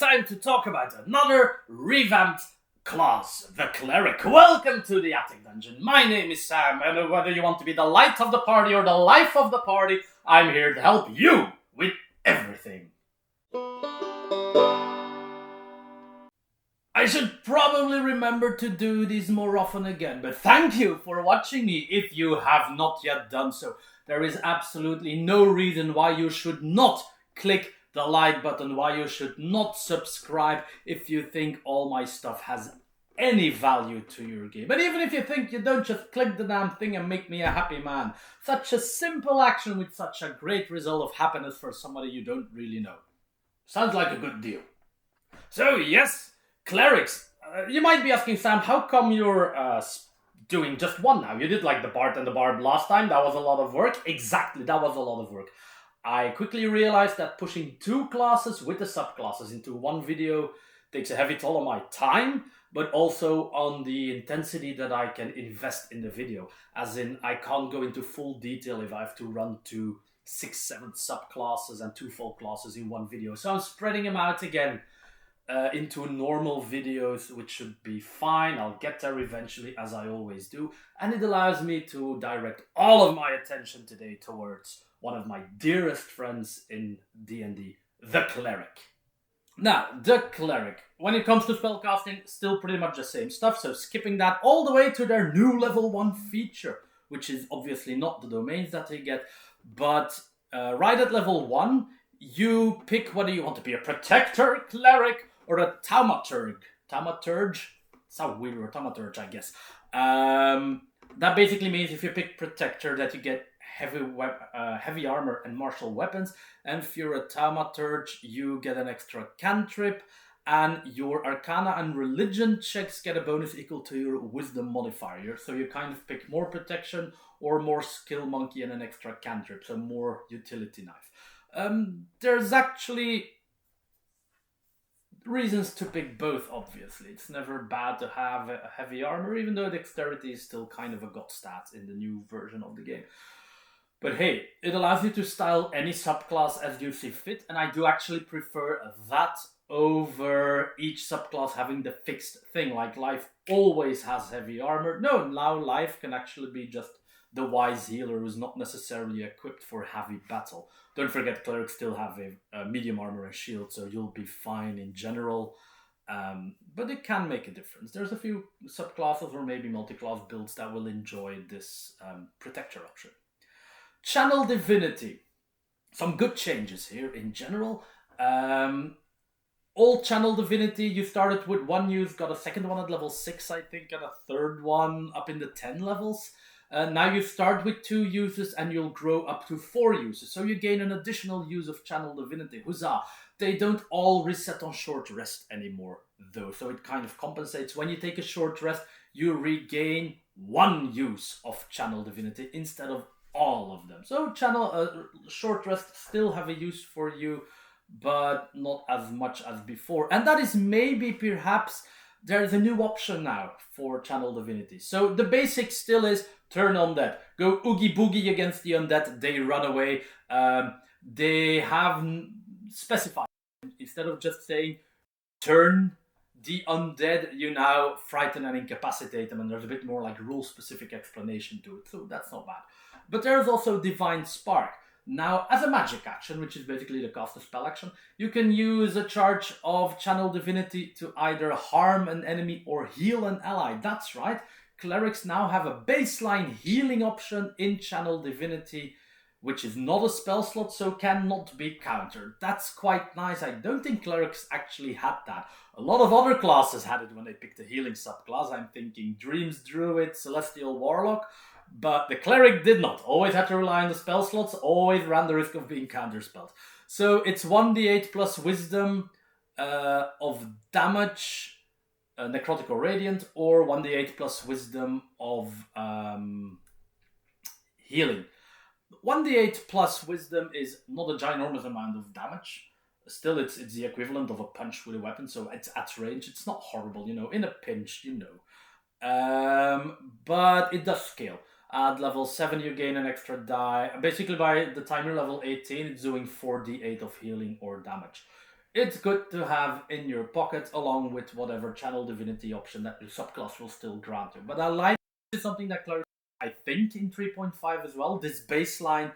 time to talk about another revamped class, the Cleric. Welcome to the Attic Dungeon. My name is Sam, and whether you want to be the light of the party or the life of the party, I'm here to help you with everything. I should probably remember to do these more often again, but thank you for watching me if you have not yet done so. There is absolutely no reason why you should not click the like button, why you should not subscribe if you think all my stuff has any value to your game. But even if you think you don't, just click the damn thing and make me a happy man. Such a simple action with such a great result of happiness for somebody you don't really know. Sounds like a good deal. So yes, Clerics. You might be asking, Sam, how come you're doing just one now? You did like the Bard and the Barb last time. That was a lot of work. Exactly, that was a lot of work. I quickly realized that pushing two classes with the subclasses into one video takes a heavy toll on my time, but also on the intensity that I can invest in the video. As in, I can't go into full detail if I have to run to 6-7 subclasses and 2 full classes in one video. So I'm spreading them out again into normal videos, which should be fine. I'll get there eventually, as I always do. And it allows me to direct all of my attention today towards one of my dearest friends in D&D, the Cleric. Now, the Cleric, when it comes to spellcasting, still pretty much the same stuff, so skipping that all the way to their new level 1 feature, which is obviously not the domains that they get, but right at level 1, you pick whether you want to be a Protector, Cleric, or a Thaumaturge. Thaumaturge? Sounds weird, or Thaumaturge, I guess. That basically means if you pick Protector that you get heavy armor and martial weapons, and if you're a Thaumaturge, you get an extra cantrip, and your Arcana and Religion checks get a bonus equal to your Wisdom modifier. So you kind of pick more protection or more skill monkey and an extra cantrip, so more utility knife. There's actually reasons to pick both, obviously. It's never bad to have a heavy armor, even though dexterity is still kind of a god stat in the new version of the game. But hey, it allows you to style any subclass as you see fit, and I do actually prefer that over each subclass having the fixed thing, like Life always has heavy armor. No, now Life can actually be just the wise healer who's not necessarily equipped for heavy battle. Don't forget, Clerics still have a medium armor and shield, so you'll be fine in general. But it can make a difference. There's a few subclasses or maybe multi-class builds that will enjoy this Protector option. Channel Divinity. Some good changes here in general. Old Channel Divinity, you started with 1 use, got a second one at level 6, I think, and a third one up in the 10 levels. Now you start with 2 uses and you'll grow up to 4 uses. So you gain an additional use of Channel Divinity. Huzzah! They don't all reset on short rest anymore, though. So it kind of compensates. When you take a short rest, you regain 1 use of Channel Divinity instead of all of them. So short rest still have a use for you, but not as much as before. And that is maybe perhaps there's a new option now for Channel Divinity. So the basic still is turn undead. Go oogie boogie against the undead, they run away. They have specified, instead of just saying turn the undead, you now frighten and incapacitate them, and there's a bit more like rule-specific explanation to it, so that's not bad. But there's also Divine Spark. Now, as a magic action, which is basically the cast a spell action, you can use a charge of Channel Divinity to either harm an enemy or heal an ally. That's right, Clerics now have a baseline healing option in Channel Divinity, which is not a spell slot, so cannot be countered. That's quite nice. I don't think Clerics actually had that. A lot of other classes had it when they picked a healing subclass. I'm thinking Dreams Druid, Celestial Warlock, but the Cleric did not. Always had to rely on the spell slots, always ran the risk of being counterspelled. So it's 1d8 plus Wisdom of damage, Necrotic or Radiant, or 1d8 plus Wisdom of healing. 1d8 plus Wisdom is not a ginormous amount of damage. Still, it's the equivalent of a punch with a weapon, so it's at range. It's not horrible, in a pinch, but it does scale. At level 7, you gain an extra die. Basically, by the time you're level 18, it's doing 4d8 of healing or damage. It's good to have in your pocket along with whatever channel divinity option that your subclass will still grant you. But I like this is something that Cleric, I think, in 3.5 as well. This baseline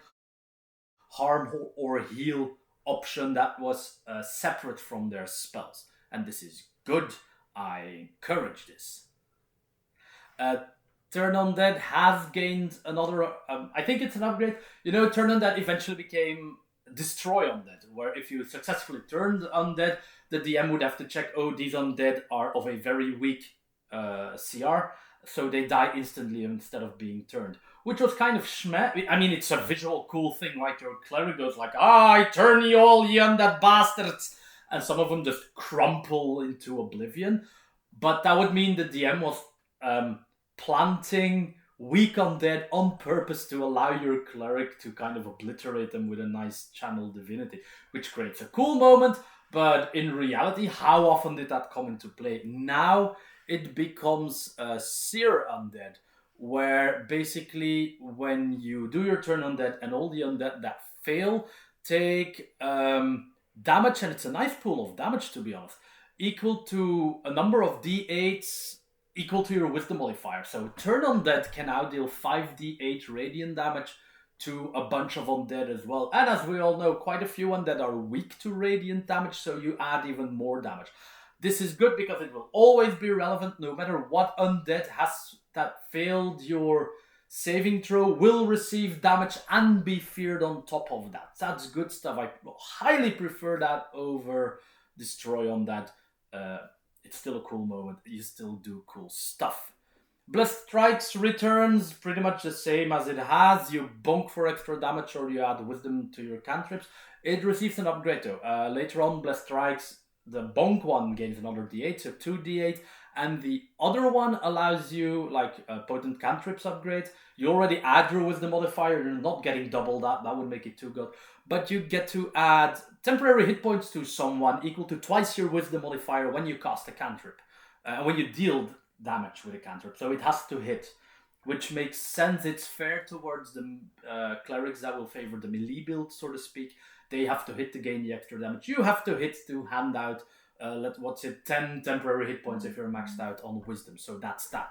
harm or heal option that was separate from their spells. And this is good. I encourage this. Uh, Turn Undead has gained another. I think it's an upgrade. Turn Undead eventually became Destroy Undead, where if you successfully turned Undead, the DM would have to check, oh, these Undead are of a very weak CR, so they die instantly instead of being turned. Which was kind of schmeh. I mean, it's a visual cool thing, right? Your cleric goes like, I turn you all, ye undead bastards! And some of them just crumple into oblivion. But that would mean the DM was planting weak undead on purpose to allow your cleric to kind of obliterate them with a nice channel divinity, which creates a cool moment. But in reality, how often did that come into play? Now it becomes a seer undead, where basically when you do your turn undead and all the undead that fail take damage, and it's a nice pool of damage, to be honest, equal to a number of d8s equal to your wisdom modifier. So turn undead can now deal 5d8 radiant damage to a bunch of undead as well. And as we all know, quite a few undead are weak to radiant damage, so you add even more damage. This is good because it will always be relevant, no matter what undead has that failed your saving throw will receive damage and be feared on top of that. That's good stuff. I highly prefer that over Destroy Undead. It's still a cool moment. You still do cool stuff. Blessed Strikes returns pretty much the same as it has. You bonk for extra damage or you add wisdom to your cantrips. It receives an upgrade though. Later on, Blessed Strikes, the bonk one gains another d8, so 2d8. And the other one allows you, like a potent cantrips upgrade. You already add your wisdom modifier. You're not getting double that. That would make it too good. But you get to add temporary hit points to someone equal to twice your wisdom modifier when you cast a cantrip. When you deal damage with a cantrip. So it has to hit, which makes sense. It's fair towards the clerics that will favor the melee build, so to speak. They have to hit to gain the extra damage. You have to hit to hand out 10 temporary hit points if you're maxed out on wisdom. So that's that.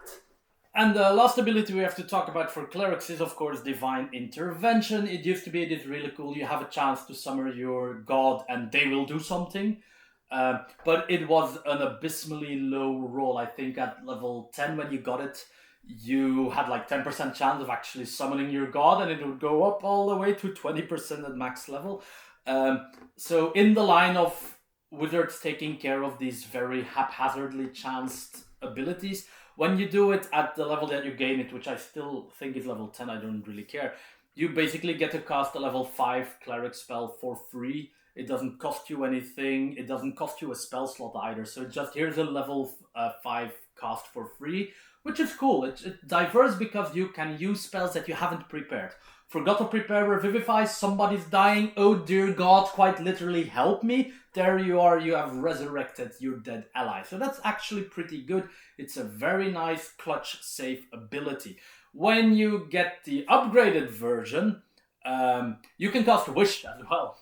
And the last ability we have to talk about for clerics is, of course, Divine Intervention. It used to be, it is really cool. You have a chance to summon your god and they will do something. But it was an abysmally low roll. I think at level 10 when you got it, you had like 10% chance of actually summoning your god, and it would go up all the way to 20% at max level. So in the line of wizards taking care of these very haphazardly chanced abilities, when you do it at the level that you gain it, which I still think is level 10, I don't really care, you basically get to cast a level 5 cleric spell for free. It doesn't cost you anything. It doesn't cost you a spell slot either. So just here's a level 5 cast for free, which is cool. It's diverse because you can use spells that you haven't prepared. Forgot to prepare Revivify, somebody's dying, oh dear god, quite literally help me. There you are, you have resurrected your dead ally. So that's actually pretty good. It's a very nice clutch safe ability. When you get the upgraded version, you can cast Wish as well.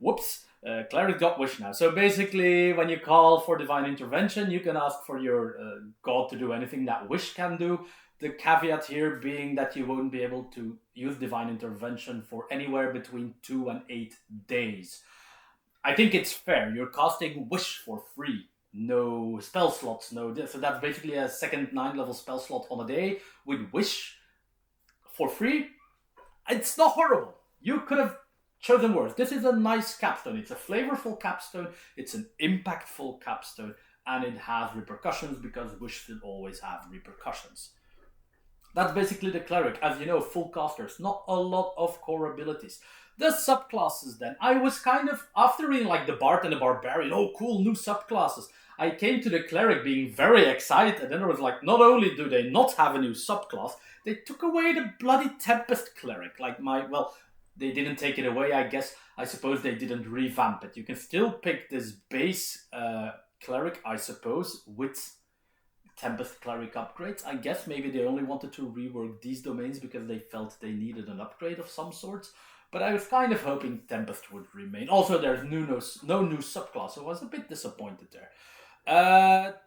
Whoops, Cleric got Wish now. So basically, when you call for Divine Intervention, you can ask for your god to do anything that Wish can do. The caveat here being that you won't be able to use Divine Intervention for anywhere between 2 and 8 days. I think it's fair. You're casting Wish for free. No spell slots, no this. So that's basically a second 9-level spell slot on a day with Wish for free. It's not horrible. You could have chosen worse. This is a nice capstone. It's a flavorful capstone. It's an impactful capstone. And it has repercussions because Wish should always have repercussions. That's basically the Cleric. As you know, full casters. Not a lot of core abilities. The subclasses then. I was kind of, after reading like the Bard and the Barbarian, oh cool, new subclasses. I came to the Cleric being very excited. And then I was like, not only do they not have a new subclass, they took away the bloody Tempest Cleric. They didn't take it away, I guess. I suppose they didn't revamp it. You can still pick this base Cleric, I suppose, with Tempest Cleric upgrades. I guess maybe they only wanted to rework these domains because they felt they needed an upgrade of some sort. But I was kind of hoping Tempest would remain. Also, there's no new subclass, so I was a bit disappointed there.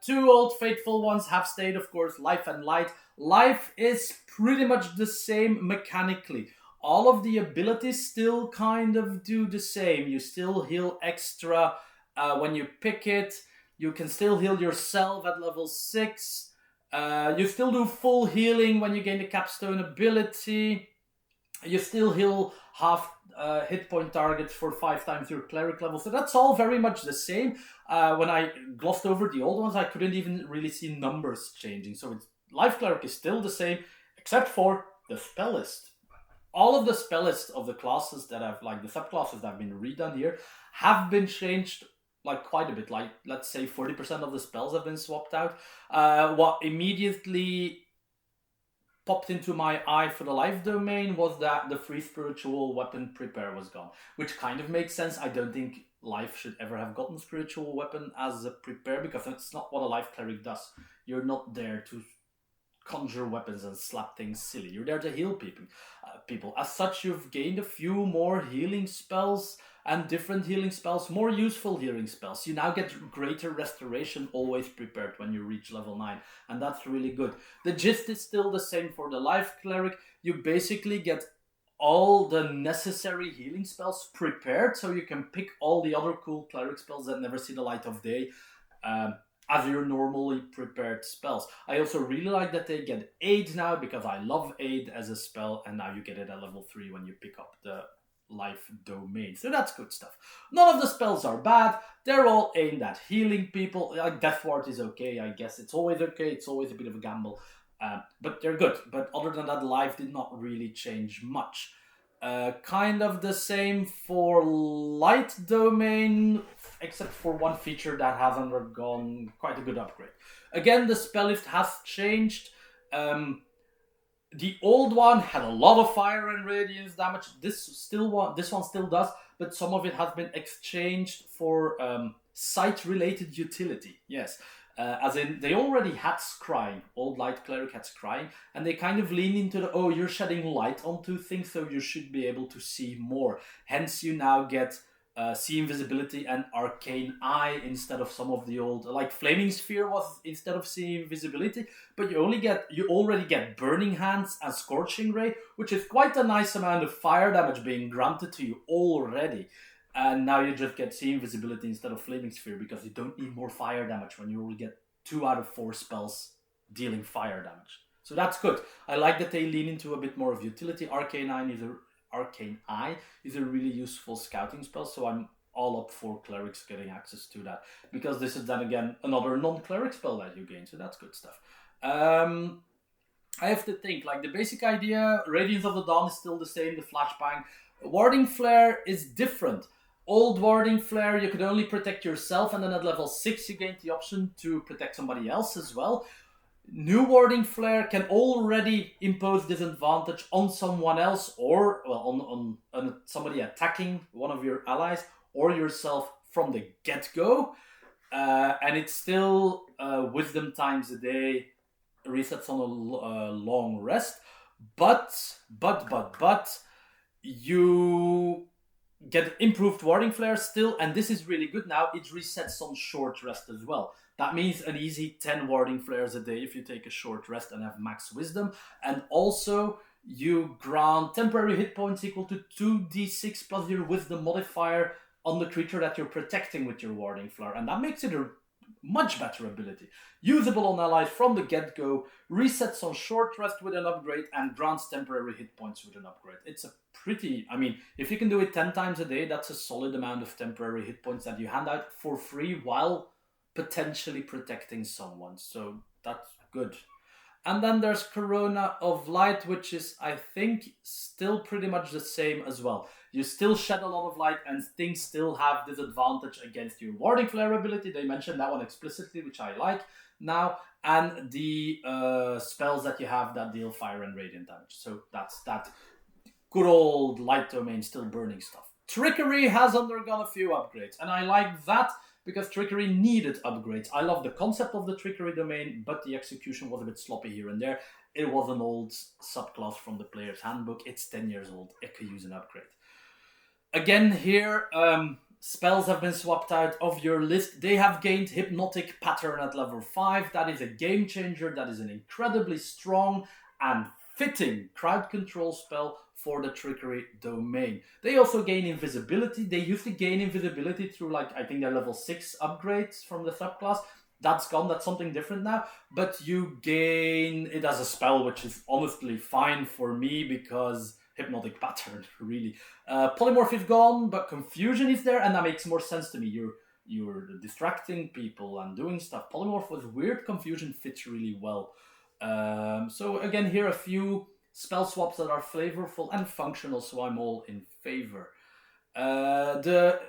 Two old faithful ones have stayed, of course, Life and Light. Life is pretty much the same mechanically. All of the abilities still kind of do the same. You still heal extra when you pick it. You can still heal yourself at level 6. You still do full healing when you gain the capstone ability. You still heal half hit point targets for 5 times your cleric level. So that's all very much the same. When I glossed over the old ones, I couldn't even really see numbers changing. So Life Cleric is still the same, except for the spell list. All of the spell list of the classes that have, like the subclasses that have been redone here, have been changed like quite a bit. Like, let's say 40% of the spells have been swapped out. What immediately popped into my eye for the Life domain was that the free spiritual weapon prepare was gone, which kind of makes sense. I don't think Life should ever have gotten spiritual weapon as a prepare, because that's not what a Life cleric does. You're not there to conjure weapons and slap things silly. You're there to heal people. As such, you've gained a few more healing spells and different healing spells, more useful healing spells. You now get greater restoration always prepared when you reach level 9, and that's really good. The gist is still the same for the Life Cleric. You basically get all the necessary healing spells prepared, so you can pick all the other cool cleric spells that never see the light of day as your normally prepared spells. I also really like that they get Aid now, because I love Aid as a spell, and now you get it at level 3 when you pick up the Life domain. So that's good stuff. None of the spells are bad. They're all aimed at healing people. Like Death Ward is okay, I guess. It's always okay. It's always a bit of a gamble. But they're good. But other than that, Life did not really change much. Kind of the same for Light domain, except for one feature that has undergone quite a good upgrade. Again, the spell list has changed. The old one had a lot of fire and radiance damage. This one still does, but some of it has been exchanged for sight-related utility. Yes. As in, they already had scrying. Old Light Cleric had scrying, and they kind of lean into the, you're shedding light onto things, so you should be able to see more. Hence, you now get See Invisibility and Arcane Eye instead of some of the old, like Flaming Sphere was instead of See Invisibility, but you already get Burning Hands and Scorching Ray, which is quite a nice amount of fire damage being granted to you already. And now you just get See Invisibility instead of Flaming Sphere, because you don't need more fire damage when you only get 2 out of 4 spells dealing fire damage. So that's good. I like that they lean into a bit more of utility. Arcane Eye is a really useful scouting spell, so I'm all up for clerics getting access to that, because this is then again another non-cleric spell that you gain, so that's good stuff. I have to think, like the basic idea, Radiance of the Dawn is still the same, the flashbang. Warding Flare is different. Old Warding Flare, you could only protect yourself, and then at level 6 you gained the option to protect somebody else as well. New Warding Flare can already impose disadvantage on someone else, or on somebody attacking one of your allies or yourself from the get-go. And it's still wisdom times a day, resets on a long rest. But you get improved Warding Flare still, and this is really good now. It resets on short rest as well. That means an easy 10 Warding Flares a day if you take a short rest and have max wisdom. And also, you grant temporary hit points equal to 2d6 plus your wisdom modifier on the creature that you're protecting with your Warding Flare. And that makes it a much better ability. Usable on allies from the get-go, resets on short rest with an upgrade, and grants temporary hit points with an upgrade. It's a pretty... I mean, if you can do it 10 times a day, that's a solid amount of temporary hit points that you hand out for free while potentially protecting someone. So that's good. And then there's Corona of Light, which is, I think, still pretty much the same as well. You still shed a lot of light, and things still have disadvantage against your Warding Flare ability. They mentioned that one explicitly, which I like now. And the spells that you have that deal fire and radiant damage. So that's that good old Light domain still burning stuff. Trickery has undergone a few upgrades, and I like that because Trickery needed upgrades. I love the concept of the Trickery domain, but the execution was a bit sloppy here and there. It was an old subclass from the player's handbook. It's 10 years old. It could use an upgrade. Again, here, spells have been swapped out of your list. They have gained Hypnotic Pattern at level 5. That is a game changer. That is an incredibly strong and fitting crowd control spell for the Trickery Domain. They also gain Invisibility. They used to gain Invisibility through, like, I think their level 6 upgrades from the subclass. That's gone. That's something different now. But you gain it as a spell, which is honestly fine for me because Hypnotic Pattern, really. Polymorph is gone, but Confusion is there, and that makes more sense to me. You're distracting people and doing stuff. Polymorph was weird. Confusion fits really well. So again, here a few spell swaps that are flavorful and functional, so I'm all in favor. The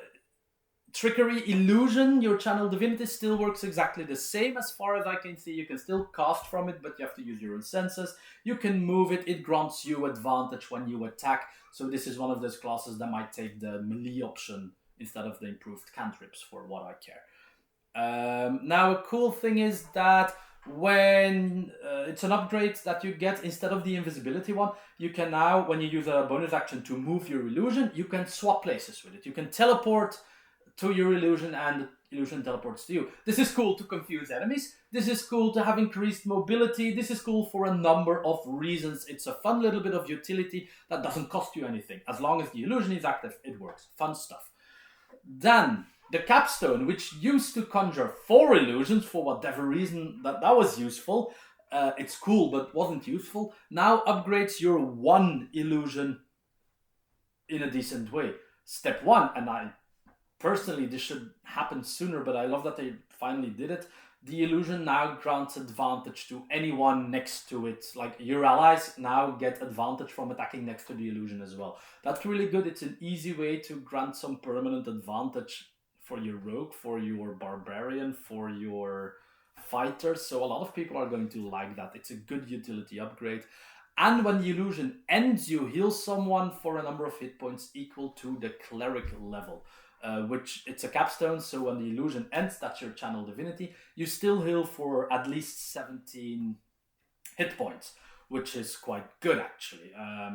Trickery Illusion, your Channel Divinity, still works exactly the same as far as I can see. You can still cast from it, but you have to use your own senses. You can move it. It grants you advantage when you attack. So this is one of those classes that might take the melee option instead of the improved cantrips, for what I care. Now, a cool thing is that when it's an upgrade that you get, instead of the invisibility one, you can now, when you use a bonus action to move your illusion, you can swap places with it. You can teleport to your illusion and the illusion teleports to you. This is cool to confuse enemies. This is cool to have increased mobility. This is cool for a number of reasons. It's a fun little bit of utility that doesn't cost you anything. As long as the illusion is active, it works. Fun stuff. Then, the capstone, which used to conjure 4 illusions for whatever reason that was useful. It's cool, but wasn't useful. Now upgrades your 1 illusion in a decent way. Step 1, and personally, this should happen sooner, but I love that they finally did it. The illusion now grants advantage to anyone next to it. Like, your allies now get advantage from attacking next to the illusion as well. That's really good. It's an easy way to grant some permanent advantage for your rogue, for your barbarian, for your fighters. So a lot of people are going to like that. It's a good utility upgrade. And when the illusion ends, you heal someone for a number of hit points equal to the Cleric level. Which it's a capstone, so when the illusion ends, that's your Channel Divinity, you still heal for at least 17 hit points, which is quite good, actually. I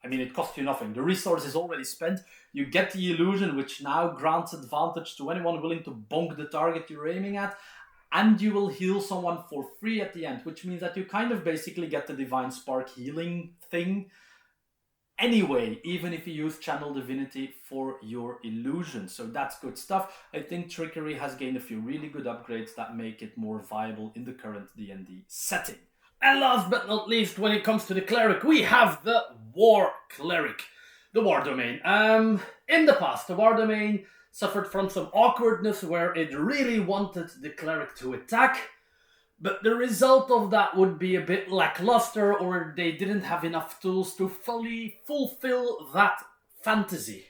mean, it costs you nothing. The resource is already spent. You get the illusion, which now grants advantage to anyone willing to bonk the target you're aiming at, and you will heal someone for free at the end, which means that you kind of basically get the Divine Spark healing thing anyway, even if you use Channel Divinity for your illusion. So that's good stuff. I think Trickery has gained a few really good upgrades that make it more viable in the current D&D setting. And last but not least, when it comes to the Cleric, we have the War Cleric, the War Domain. In the past, the War Domain suffered from some awkwardness where it really wanted the Cleric to attack, but the result of that would be a bit lackluster, or they didn't have enough tools to fully fulfill that fantasy.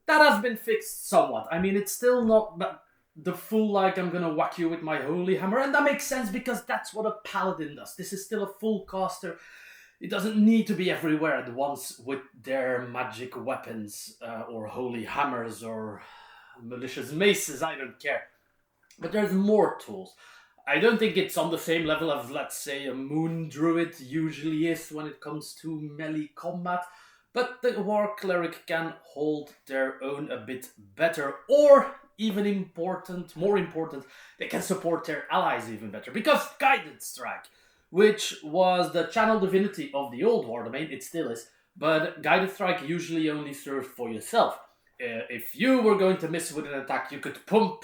That has been fixed somewhat. I mean, it's still not the full, like, I'm gonna whack you with my holy hammer, and that makes sense because that's what a paladin does. This is still a full caster. It doesn't need to be everywhere at once with their magic weapons, or holy hammers, or malicious maces, I don't care. But there's more tools. I don't think it's on the same level as, let's say, a Moon Druid usually is when it comes to melee combat, but the War Cleric can hold their own a bit better, or even more important, they can support their allies even better, because Guided Strike, which was the Channel Divinity of the old War Domain, it still is, but Guided Strike usually only served for yourself. If you were going to miss with an attack, you could pump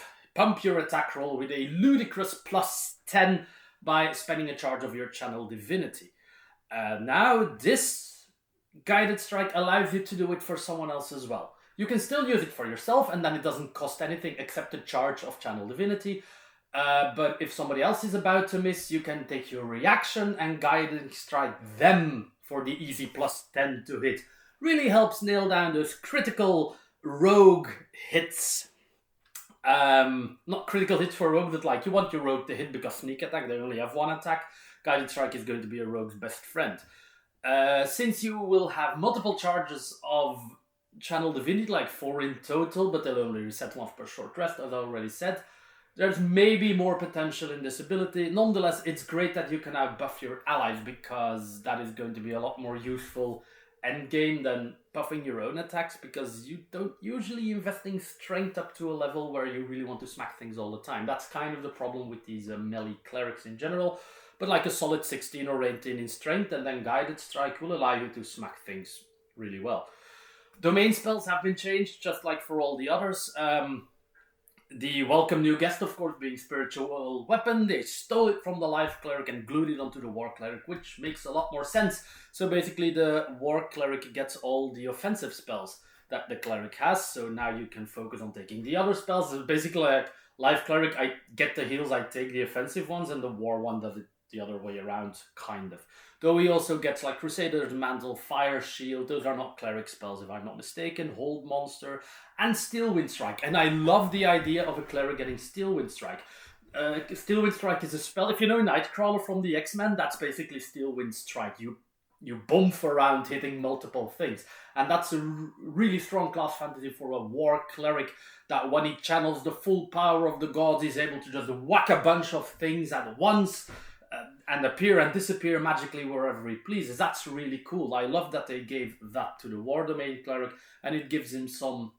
your attack roll with a ludicrous plus 10 by spending a charge of your Channel Divinity. Now, this Guided Strike allows you to do it for someone else as well. You can still use it for yourself, and then it doesn't cost anything except a charge of Channel Divinity. But if somebody else is about to miss, you can take your reaction and Guided Strike them for the easy plus 10 to hit. Really helps nail down those critical rogue hits. Not critical hits for rogue, but like you want your rogue to hit because sneak attack, they only have 1 attack. Guided Strike is going to be a rogue's best friend. Since you will have multiple charges of Channel Divinity, like 4 in total, but they'll only reset once per short rest, as I already said, there's maybe more potential in this ability. Nonetheless, it's great that you can now buff your allies, because that is going to be a lot more useful endgame than buffing your own attacks, because you don't usually investing strength up to a level where you really want to smack things all the time. That's kind of the problem with these melee clerics in general. But like a solid 16 or 18 in strength and then guided strike will allow you to smack things really well. Domain spells have been changed, just like for all the others. The welcome new guest, of course, being spiritual weapon. They stole it from the life cleric and glued it onto the war cleric, which makes a lot more sense. So basically the war cleric gets all the offensive spells that the cleric has, so now you can focus on taking the other spells. So basically, like life cleric, I get the heals, I take the offensive ones, and the war one does it the other way around, kind of. Though he also gets like Crusader's Mantle, Fire Shield, those are not cleric spells if I'm not mistaken, Hold Monster, and Steel Wind Strike. And I love the idea of a cleric getting Steel Wind Strike. Steel Wind Strike is a spell, if you know Nightcrawler from the X-Men, that's basically Steel Wind Strike. You bump around hitting multiple things. And that's a really strong class fantasy for a war cleric, that when he channels the full power of the gods, he's able to just whack a bunch of things at once, and appear and disappear magically wherever he pleases. That's really cool. I love that they gave that to the War Domain cleric, and it gives him some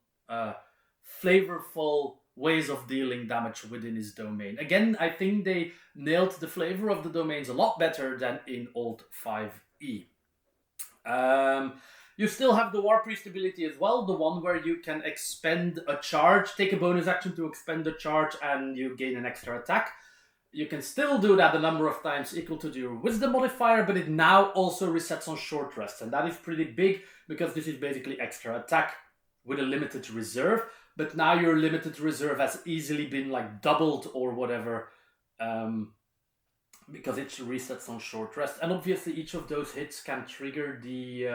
flavorful ways of dealing damage within his domain. Again, I think they nailed the flavor of the domains a lot better than in old 5e. You still have the War Priest ability as well, the one where you can expend a charge, take a bonus action to expend a charge, and you gain an extra attack. You can still do that a number of times equal to your wisdom modifier, but it now also resets on short rests. And that is pretty big, because this is basically extra attack with a limited reserve. But now your limited reserve has easily been like doubled or whatever, because it resets on short rest. And obviously each of those hits can trigger the,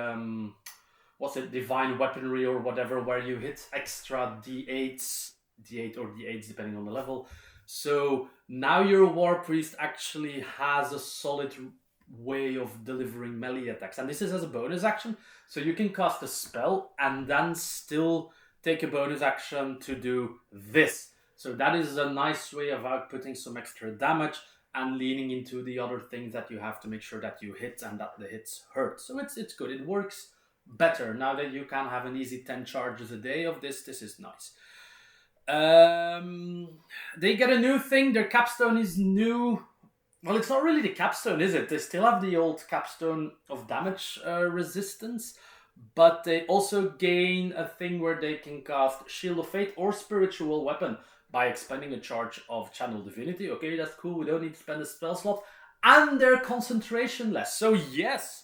divine weaponry or whatever, where you hit extra d8s, d8 or d8s depending on the level. So now your War Priest actually has a solid way of delivering melee attacks. And this is as a bonus action. So you can cast a spell and then still take a bonus action to do this. So that is a nice way of outputting some extra damage and leaning into the other things that you have to make sure that you hit and that the hits hurt. So it's good. It works better. Now that you can have an easy 10 charges a day of this is nice. They get a new thing. Their capstone is new. Well, it's not really the capstone, is it? They still have the old capstone of damage resistance, but they also gain a thing where they can cast Shield of Fate or Spiritual Weapon by expending a charge of Channel Divinity. Okay, that's cool. We don't need to spend a spell slot. And they're concentration less. So yes,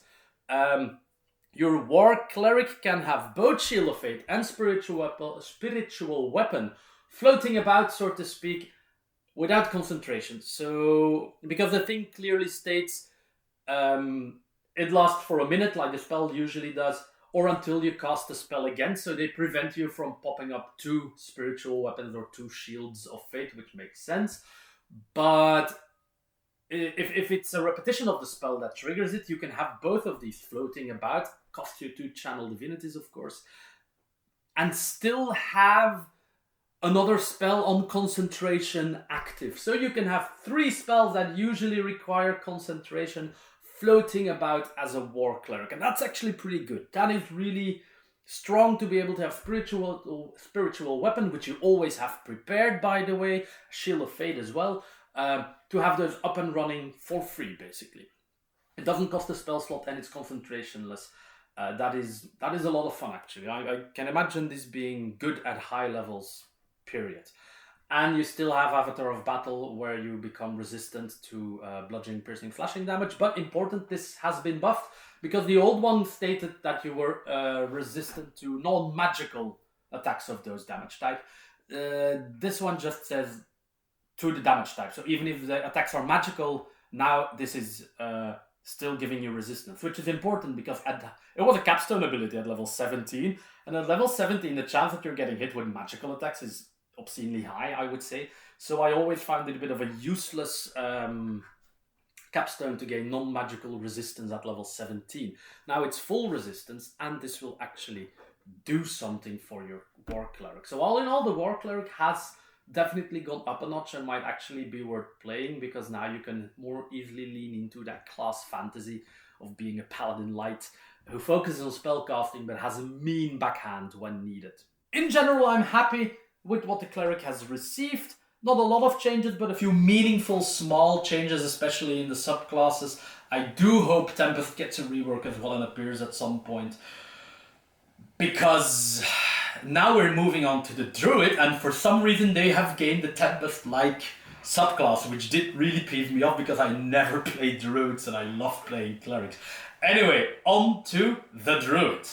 your War Cleric can have both Shield of Fate and Spiritual Weapon floating about, so to speak, without concentration. So, because the thing clearly states it lasts for a minute, like the spell usually does, or until you cast the spell again. So they prevent you from popping up 2 spiritual weapons or 2 shields of fate, which makes sense. But if it's a repetition of the spell that triggers it, you can have both of these floating about, cost you 2 channel divinities, of course, and still have another spell on concentration active. So you can have 3 spells that usually require concentration floating about as a War Cleric. And that's actually pretty good. That is really strong to be able to have spiritual weapon, which you always have prepared, by the way, Shield of Fate as well, to have those up and running for free, basically. It doesn't cost a spell slot and it's concentrationless. That is a lot of fun, actually. I can imagine this being good at high levels, period. And you still have Avatar of Battle, where you become resistant to bludgeoning, piercing, slashing damage. But important, this has been buffed, because the old one stated that you were resistant to non-magical attacks of those damage type. This one just says to the damage type. So even if the attacks are magical, now this is still giving you resistance, which is important, because it was a capstone ability at level 17. And at level 17, the chance that you're getting hit with magical attacks is obscenely high, I would say. So I always found it a bit of a useless capstone to gain non-magical resistance at level 17. Now it's full resistance, and this will actually do something for your War Cleric. So all in all, the War Cleric has definitely gone up a notch and might actually be worth playing, because now you can more easily lean into that class fantasy of being a Paladin Light who focuses on spellcasting but has a mean backhand when needed. In general, I'm happy with what the Cleric has received. Not a lot of changes, but a few meaningful small changes, especially in the subclasses. I do hope Tempest gets a rework as well and appears at some point, because now we're moving on to the Druid, and for some reason they have gained the Tempest-like subclass, which did really piss me off because I never played Druids and I love playing Clerics. Anyway, on to the Druid.